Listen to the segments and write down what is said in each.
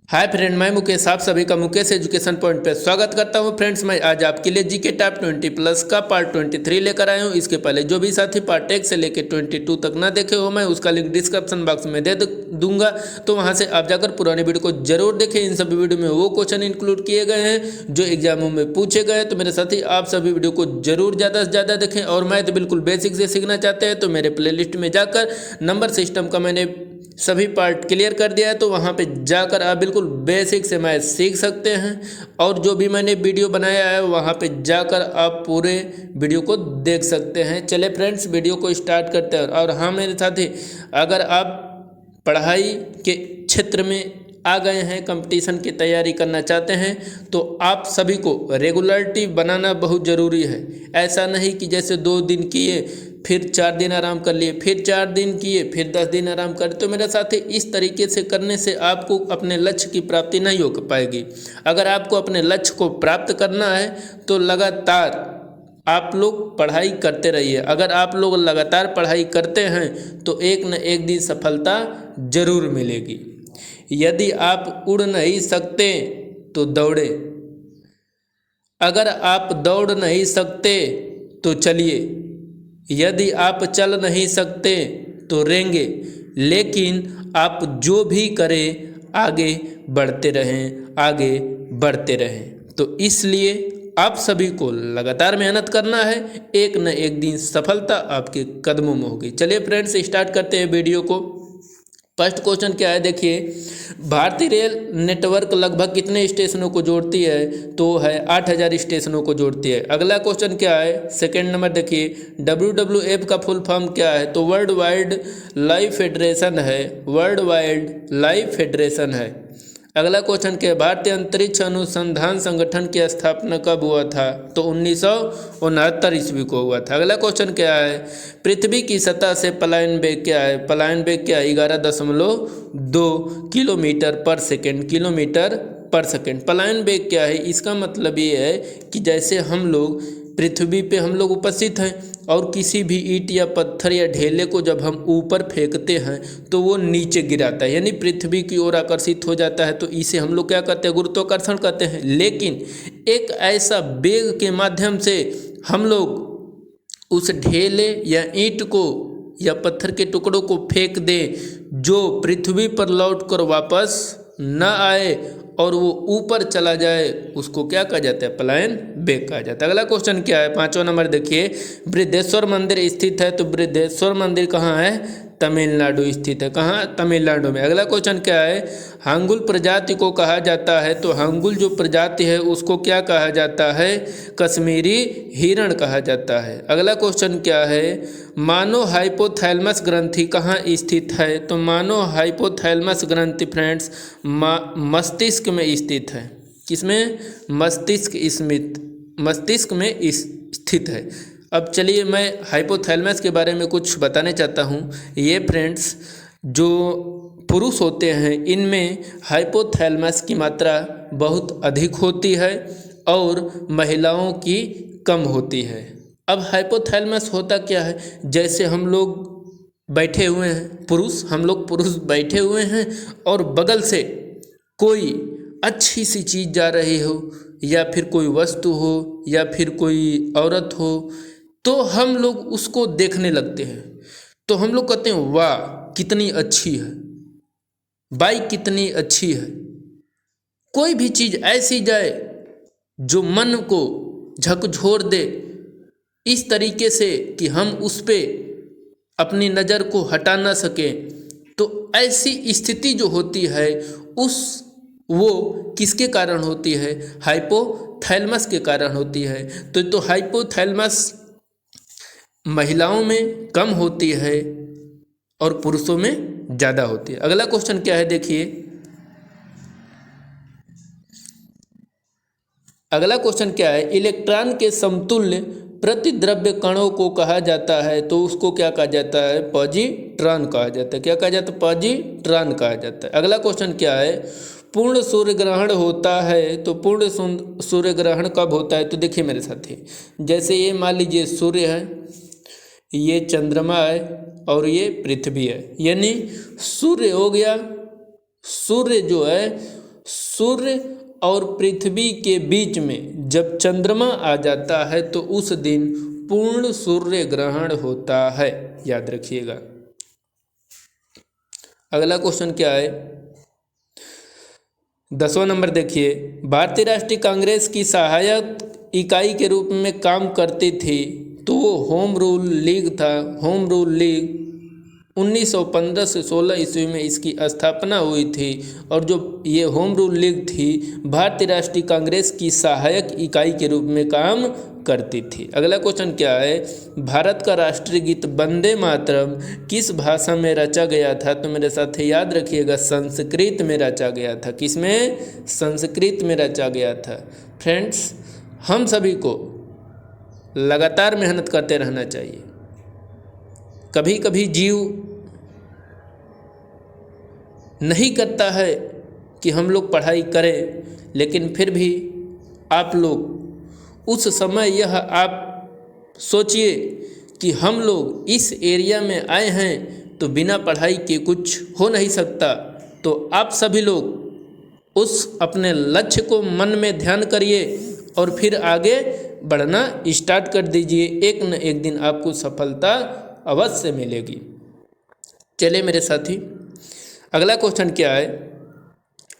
Hi friend, मैं मुकेश, आप सभी का मुकेश एजुकेशन पॉइंट पे स्वागत करता हूं। फ्रेंड्स, मैं आज आपके लिए जीके टॉप 20 प्लस का पार्ट 23 लेकर आया हूं। इसके पहले जो भी साथी पार्ट 1 से लेकर 22 तक ना देखे हो, मैं उसका लिंक डिस्क्रिप्शन बॉक्स में दे दूंगा, तो वहां से आप जाकर पुराने वीडियो को जरूर देखें। इन सभी वीडियो में वो क्वेश्चन इंक्लूड किए गए हैं जो एग्जामों में पूछे गए। तो मेरे साथी, आप सभी वीडियो को जरूर ज़्यादा से ज़्यादा देखें। और मैथ बिल्कुल बेसिक से सीखना चाहते हैं तो मेरे प्ले लिस्ट में जाकर नंबर सिस्टम का मैंने सभी पार्ट क्लियर कर दिया है, तो वहाँ पे जाकर आप बिल्कुल बेसिक से मैथ सीख सकते हैं। और जो भी मैंने वीडियो बनाया है वहाँ पे जाकर आप पूरे वीडियो को देख सकते हैं। चले फ्रेंड्स, वीडियो को स्टार्ट करते हैं। और हाँ मेरे साथी, अगर आप पढ़ाई के क्षेत्र में आ गए हैं, कंपटीशन की तैयारी करना चाहते हैं, तो आप सभी को रेगुलरिटी बनाना बहुत ज़रूरी है। ऐसा नहीं कि जैसे 2 दिन किए फिर 4 दिन आराम कर लिए, फिर 4 दिन किए फिर 10 दिन आराम कर। तो मेरे साथी, इस तरीके से करने से आपको अपने लक्ष्य की प्राप्ति नहीं हो पाएगी। अगर आपको अपने लक्ष्य को प्राप्त करना है तो लगातार आप लोग पढ़ाई करते रहिए। अगर आप लोग लगातार पढ़ाई करते हैं तो एक न एक दिन सफलता जरूर मिलेगी। यदि आप उड़ नहीं सकते तो दौड़े, अगर आप दौड़ नहीं सकते तो चलिए, यदि आप चल नहीं सकते तो रेंगे, लेकिन आप जो भी करें आगे बढ़ते रहें, आगे बढ़ते रहें। तो इसलिए आप सभी को लगातार मेहनत करना है, एक न एक दिन सफलता आपके कदमों में होगी। चलिए फ्रेंड्स, स्टार्ट करते हैं वीडियो को। फर्स्ट क्वेश्चन क्या है, देखिए, भारतीय रेल नेटवर्क लगभग कितने स्टेशनों को जोड़ती है? तो है 8000 स्टेशनों को जोड़ती है। अगला क्वेश्चन क्या है, सेकंड नंबर देखिए, WWF का फुल फॉर्म क्या है? तो वर्ल्ड वाइड लाइफ फेडरेशन है, वर्ल्ड वाइड लाइफ फेडरेशन है। अगला क्वेश्चन क्या है, भारतीय अंतरिक्ष अनुसंधान संगठन की स्थापना कब हुआ था? तो 1969 ईस्वी को हुआ था। अगला क्वेश्चन क्या है, पृथ्वी की सतह से पलायन वेग क्या है? पलायन वेग क्या है? 11.2 किलोमीटर पर सेकेंड, किलोमीटर पर सेकेंड। पलायन वेग क्या है? इसका मतलब ये है कि जैसे हम लोग पृथ्वी पे हम लोग उपस्थित हैं और किसी भी ईंट या पत्थर या ढेले को जब हम ऊपर फेंकते हैं तो वो नीचे गिराता है, यानी पृथ्वी की ओर आकर्षित हो जाता है। तो इसे हम लोग क्या कहते हैं? गुरुत्वाकर्षण कहते हैं। लेकिन एक ऐसा वेग के माध्यम से हम लोग उस ढेले या ईंट को या पत्थर के टुकड़ों को फेंक दें जो पृथ्वी पर लौटकर वापस न आए और वो ऊपर चला जाए, उसको क्या कहा जाता है? पलायन वेग कहा जाता है। अगला क्वेश्चन क्या है, 5वां नंबर देखिए, बृहदेश्वर मंदिर स्थित है। तो बृहदेश्वर मंदिर कहाँ है? तमिलनाडु स्थित है। कहाँ? तमिलनाडु में। अगला क्वेश्चन क्या है, हांगुल प्रजाति को कहा जाता है? तो हांगुल जो प्रजाति है उसको क्या कहा जाता है? कश्मीरी हिरण कहा जाता है। अगला क्वेश्चन क्या है, मानो हाइपोथैलेमस ग्रंथि कहाँ स्थित है? तो मानो हाइपोथैलेमस ग्रंथि फ्रेंड्स मस्तिष्क में स्थित है। किसमें? मस्तिष्क में स्थित है। अब चलिए, मैं हाइपोथैलेमस के बारे में कुछ बताने चाहता हूँ। ये फ्रेंड्स, जो पुरुष होते हैं इनमें हाइपोथैलेमस की मात्रा बहुत अधिक होती है और महिलाओं की कम होती है। अब हाइपोथैलेमस होता क्या है, जैसे हम लोग बैठे हुए हैं, हम लोग पुरुष बैठे हुए हैं और बगल से कोई अच्छी सी चीज़ जा रही हो या फिर कोई वस्तु हो या फिर कोई औरत हो, तो हम लोग उसको देखने लगते हैं। तो हम लोग कहते हैं, वाह कितनी अच्छी है, बाइक कितनी अच्छी है। कोई भी चीज़ ऐसी जाए जो मन को झकझोर दे इस तरीके से कि हम उस पे अपनी नज़र को हटा ना सकें, तो ऐसी स्थिति जो होती है वो किसके कारण होती है? हाइपोथैलेमस के कारण होती है। तो हाइपोथैलेमस महिलाओं में कम होती है और पुरुषों में ज़्यादा होती है। अगला क्वेश्चन क्या है, देखिए, अगला क्वेश्चन क्या है, इलेक्ट्रॉन के समतुल्य प्रतिद्रव्य कणों को कहा जाता है? तो उसको क्या कहा जाता है? पॉजिट्रॉन कहा जाता है। क्या कहा जाता है? पॉजिट्रॉन कहा जाता है। अगला क्वेश्चन क्या है, पूर्ण सूर्य ग्रहण होता है? तो पूर्ण सूर्य ग्रहण कब होता है? तो देखिए मेरे साथी, जैसे ये मान लीजिए सूर्य है, ये चंद्रमा है और ये पृथ्वी है, यानी सूर्य हो गया। सूर्य जो है सूर्य और पृथ्वी के बीच में जब चंद्रमा आ जाता है तो उस दिन पूर्ण सूर्य ग्रहण होता है, याद रखिएगा। अगला क्वेश्चन क्या है, 10वां नंबर देखिए। भारतीय राष्ट्रीय कांग्रेस की सहायक इकाई के रूप में काम करती थी तो वो होम रूल लीग था। होम रूल लीग 1915 से 16 ईस्वी में इसकी स्थापना हुई थी और जो ये होम रूल लीग थी भारतीय राष्ट्रीय कांग्रेस की सहायक इकाई के रूप में काम करती थी। अगला क्वेश्चन क्या है, भारत का राष्ट्रीय गीत वंदे मातरम किस भाषा में रचा गया था? तो मेरे साथ याद रखिएगा, संस्कृत में रचा गया था। किसमें? संस्कृत में रचा गया था। फ्रेंड्स, हम सभी को लगातार मेहनत करते रहना चाहिए। कभी कभी जीव नहीं करता है कि हम लोग पढ़ाई करें, लेकिन फिर भी आप लोग उस समय यह आप सोचिए कि हम लोग इस एरिया में आए हैं तो बिना पढ़ाई के कुछ हो नहीं सकता। तो आप सभी लोग उस अपने लक्ष्य को मन में ध्यान करिए और फिर आगे बढ़ना स्टार्ट कर दीजिए। एक न एक दिन आपको सफलता अवश्य मिलेगी। चलिए मेरे साथी, अगला क्वेश्चन क्या है,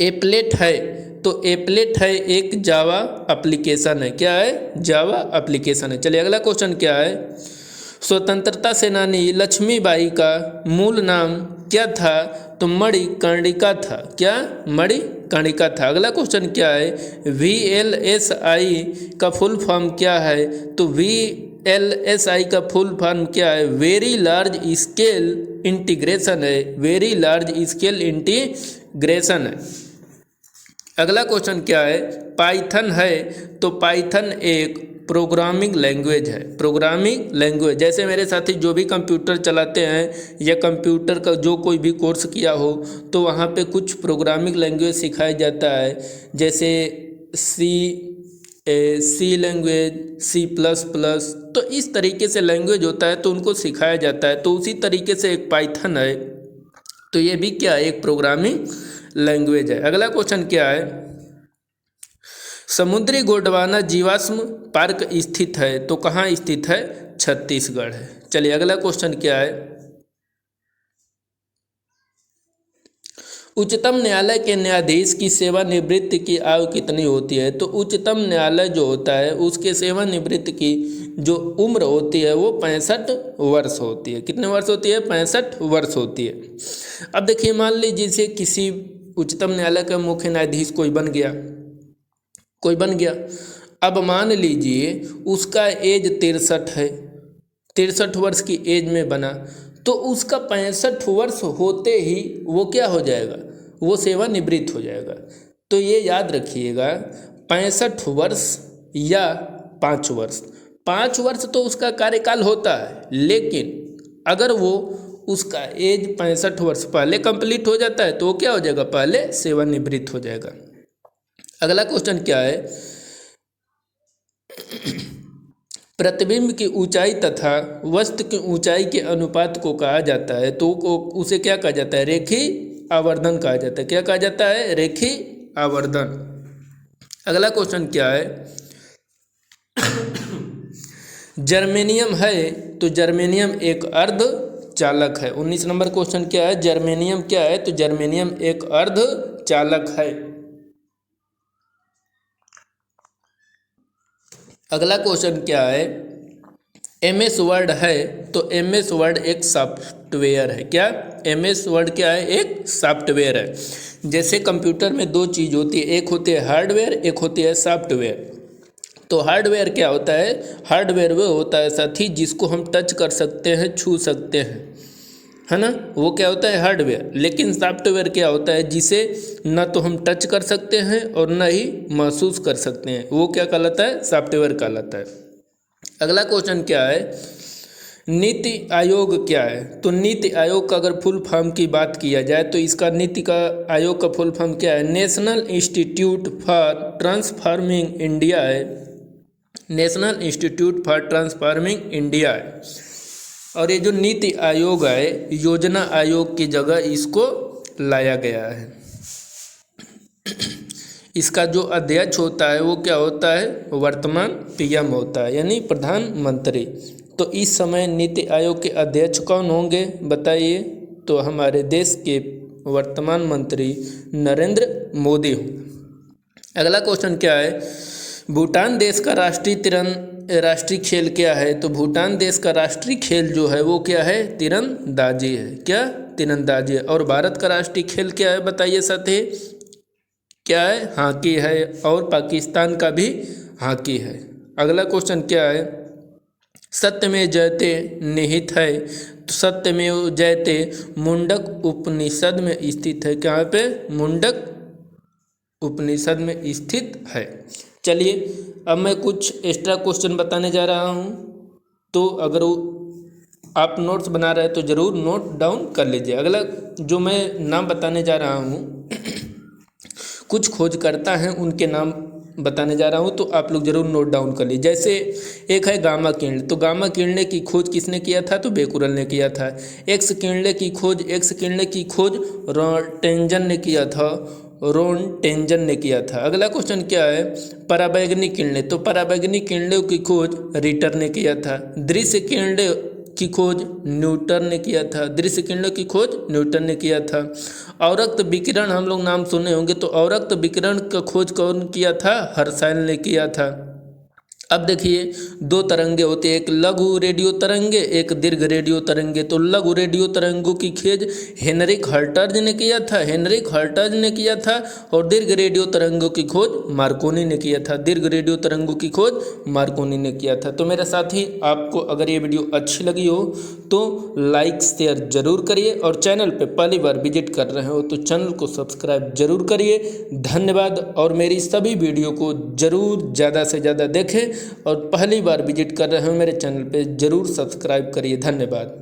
एप्लेट है तो एप्लेट है एक जावा एप्लीकेशन है। क्या है? जावा एप्लीकेशन है। चलिए अगला क्वेश्चन क्या है, स्वतंत्रता सेनानी लक्ष्मीबाई का मूल नाम क्या था? तो मणिकर्णिका था। क्या? मणिकर्णिका था। अगला क्वेश्चन क्या है, VLSI का फुल फॉर्म क्या है? तो VLSI का फुल फॉर्म क्या है? वेरी लार्ज स्केल इंटीग्रेशन है। वेरी लार्ज स्केल इंटीग्रेशन है। अगला क्वेश्चन क्या है, पाइथन है तो पाइथन एक प्रोग्रामिंग लैंग्वेज है। प्रोग्रामिंग लैंग्वेज, जैसे मेरे साथी जो भी कंप्यूटर चलाते हैं या कंप्यूटर का जो कोई भी कोर्स किया हो तो वहाँ पे कुछ प्रोग्रामिंग लैंग्वेज सिखाया जाता है, जैसे सी लैंग्वेज, C++। तो इस तरीके से लैंग्वेज होता है तो उनको सिखाया जाता है। तो उसी तरीके से एक पाइथन है तो ये भी क्या है? एक प्रोग्रामिंग लैंग्वेज है। अगला क्वेश्चन क्या है, समुद्री गोंडवाना जीवाश्म पार्क स्थित है तो कहाँ स्थित है? छत्तीसगढ़ है। चलिए अगला क्वेश्चन क्या है, उच्चतम न्यायालय के न्यायाधीश की सेवानिवृत्ति की आयु कितनी होती है? तो उच्चतम न्यायालय जो होता है उसके सेवानिवृत्ति की जो उम्र होती है वो 65 वर्ष होती है। कितने वर्ष होती है? 65 वर्ष होती है। अब देखिए, मान लीजिए किसी उच्चतम न्यायालय का मुख्य न्यायाधीश कोई बन गया। अब मान लीजिए उसका एज 63 है, 63 वर्ष की एज में बना तो उसका 65 वर्ष होते ही वो क्या हो जाएगा? वो सेवानिवृत्त हो जाएगा। तो ये याद रखिएगा, 65 वर्ष या 5 वर्ष। 5 वर्ष तो उसका कार्यकाल होता है, लेकिन अगर वो उसका एज 65 वर्ष पहले कंप्लीट हो जाता है तो वो क्या हो जाएगा? पहले सेवानिवृत्त हो जाएगा। अगला क्वेश्चन क्या है, प्रतिबिंब की ऊंचाई तथा वस्तु की ऊंचाई के अनुपात को कहा जाता है तो उसे क्या कहा जाता है? रेखीय आवर्धन कहा जाता है। क्या कहा जाता है? रेखीय आवर्धन। अगला क्वेश्चन क्या है, जर्मेनियम है तो जर्मेनियम एक अर्ध चालक है। 19 नंबर क्वेश्चन क्या है, जर्मेनियम क्या है? तो जर्मेनियम एक अर्ध चालक है। अगला क्वेश्चन क्या है, MS वर्ड है तो MS वर्ड एक सॉफ्टवेयर है। क्या? MS वर्ड क्या है? एक सॉफ्टवेयर है। जैसे कंप्यूटर में दो चीज़ होती है, एक होती है हार्डवेयर, एक होती है सॉफ्टवेयर। तो हार्डवेयर क्या होता है? हार्डवेयर वो होता है साथी जिसको हम टच कर सकते हैं, छू सकते हैं, है ना, वो क्या होता है? हार्डवेयर। लेकिन सॉफ्टवेयर क्या होता है? जिसे ना तो हम टच कर सकते हैं और ना ही महसूस कर सकते हैं, वो क्या कहलाता है? सॉफ्टवेयर कहलाता है। अगला क्वेश्चन क्या है, नीति आयोग क्या है? तो नीति आयोग का अगर फुल फॉर्म की बात किया जाए तो इसका नीति का आयोग का फुल फॉर्म क्या है? National institute for transforming India है। National institute for transforming India है। और ये जो नीति आयोग है, योजना आयोग की जगह इसको लाया गया है। इसका जो अध्यक्ष होता है वो क्या होता है, वर्तमान पीएम होता है, यानी प्रधानमंत्री। तो इस समय नीति आयोग के अध्यक्ष कौन होंगे बताइए, तो हमारे देश के वर्तमान मंत्री नरेंद्र मोदी होंगे। अगला क्वेश्चन क्या है, भूटान देश का राष्ट्रीय खेल क्या है, तो भूटान देश का राष्ट्रीय खेल जो है वो क्या है, तीरंदाजी है। क्या, तीरंदाजी है। और भारत का राष्ट्रीय खेल क्या है बताइए साथी, क्या है, हॉकी है। और पाकिस्तान का भी हॉकी है। अगला क्वेश्चन क्या है, सत्यमेव जयते निहित है, तो सत्यमेव जयते मुंडक उपनिषद में स्थित है। कहाँ पे, मुंडक उपनिषद में स्थित है। चलिए अब मैं कुछ एक्स्ट्रा क्वेश्चन बताने जा रहा हूँ, तो अगर आप नोट्स बना रहे हैं तो ज़रूर नोट डाउन कर लीजिए। अगला जो मैं नाम बताने जा रहा हूँ कुछ खोजकर्ता हैं उनके नाम बताने जा रहा हूँ, तो आप लोग जरूर नोट डाउन कर लीजिए। जैसे एक है गामा किरण, तो गामा किरणें की खोज किसने किया था, तो बेकुरल ने किया था। एक्स किरणें की खोज रोंटेंजन ने किया था, रोंटेंजन ने किया था। अगला क्वेश्चन क्या है, पराबैंगनी किरणें, तो पराबैंगनी किरणें की खोज रिटर ने किया था। दृश्य किरणें की खोज न्यूटन ने किया था, दृश्य किरणों की खोज न्यूटन ने किया था। औरक्त विकिरण हम लोग नाम सुने होंगे, तो औरक्त विकिरण का खोज कौन किया था, हर्षायल ने किया था। अब देखिए दो तरंगे होते हैं, एक लघु रेडियो तरंगे, एक दीर्घ रेडियो तरंगे। तो लघु रेडियो तरंगों की खोज हेनरिक हर्ट्ज ने किया था, हेनरिक हर्ट्ज ने किया था। और दीर्घ रेडियो तरंगों की खोज मार्कोनी ने किया था, दीर्घ रेडियो तरंगों की खोज मार्कोनी ने किया था। तो मेरे साथी आपको अगर ये वीडियो अच्छी लगी हो तो लाइक शेयर जरूर करिए, और चैनल पे पहली बार विजिट कर रहे हो तो चैनल को सब्सक्राइब जरूर करिए। धन्यवाद। और मेरी सभी वीडियो को जरूर ज़्यादा से ज़्यादा देखें, और पहली बार विजिट कर रहे हो मेरे चैनल पे ज़रूर सब्सक्राइब करिए। धन्यवाद।